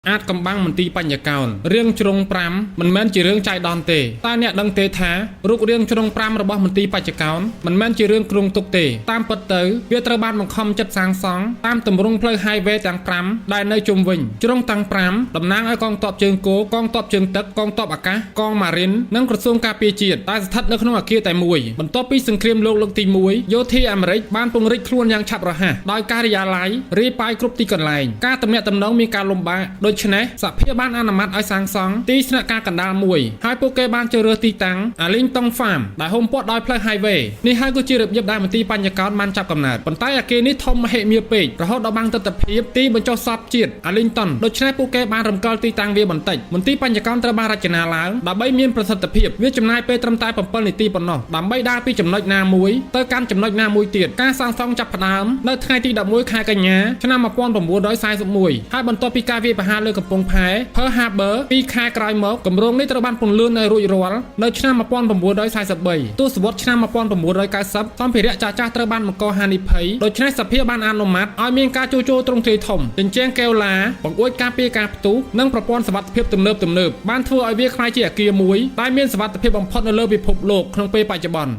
អាចកំបាំងមន្ទីរបញ្ញកោណរឿងជ្រុង5មិនមែនជារឿងចៃដន្យទេតែអ្នកដឹងទេថារូបរឿងជ្រុង5របស់មន្ទីរបញ្ញកោណមិនមែនជារឿងគ្រោងទុកទេតាមពិតទៅវាត្រូវបានបង្ខំចិត្តសាងសង់តាមទម្រង់ផ្លូវ highway ទាំង5ដែលនៅជុំវិញជ្រុងទាំង5តំណាងឲ្យកងទ័ពជើងគោកងទ័ពជើងទឹកកងទ័ពអាកាសកងម៉ារីននិងក្រសួងការពារជាតិដែលស្ថិតនៅក្នុងអគារតែមួយបន្ទាប់ពីសង្គ្រាមលោកលើកទី1យោធាអាមេរិកបានពង្រីកខ្លួនយ៉ាងឆាប់រហ័សដោយការិយាល័យរាយប៉ាយគ្រប់ទីកន្លែងការទំនាក់ទំនងមានការលំបាកដូច្នេះសហភាពបានអនុម័តឲ្យសាងសង់ទីស្នាក់ការកណ្ដាលមួយហើយពួកគេបានជ្រើសរើសទីតាំង Arlington Farm ដែលហ៊ុំព័ទ្ធដោយផ្លូវ highway នេះហើយគឺជារបៀបដែលមន្ទីរបញ្ញកោណបានចាប់កំណើតប៉ុន្តែអគារនេះធំមហិមាពេករហូតដល់បាំងទិដ្ឋភាពទីបញ្ចុះសពជាតិ Arlington ដូច្នេះពួកគេបានរំកិលទីតាំងវាបន្តិចមន្ទីរបញ្ញកោណត្រូវបានរចនាឡើងដើម្បីមានប្រសិទ្ធភាពវាចំណាយពេលត្រឹមតែ7នាទីប៉ុណ្ណោះដើម្បីដើរពីចំណុចណាមួយទៅកាន់ចំណុចណាមួយទៀតការសាងសង់ចាប់ផ្ដើមនៅថ្ងៃទី11ខែកញ្ញាឆ្នាំ1941ហើយបន្ទាប់ពីការវាយប្រហារលើកំពង់ផែ Pearl Harbor 2ខែក្រោយមកគម្រោងនេះត្រូវបានពន្លឿននៅរួចរាល់នៅឆ្នាំ1943ទសវត្សរ៍ឆ្នាំ1990សម្ភារៈចាស់ៗត្រូវបានបង្កហានិភ័យដូច្នេះសភាបានអនុម័តឲ្យមានការជួសជុលទ្រង់ទ្រាយធំជញ្ជាំងកែវឡាបង្អួចការពារការផ្ទុះនិងប្រព័ន្ធសុវត្ថិភាពទំនើបបានធ្វើឲ្យវាក្លាយជាអគារមួយដែលមានសុវត្ថិភាពបំផុតនៅលើពិភពលោកក្នុងពេលបច្ចុប្បន្ន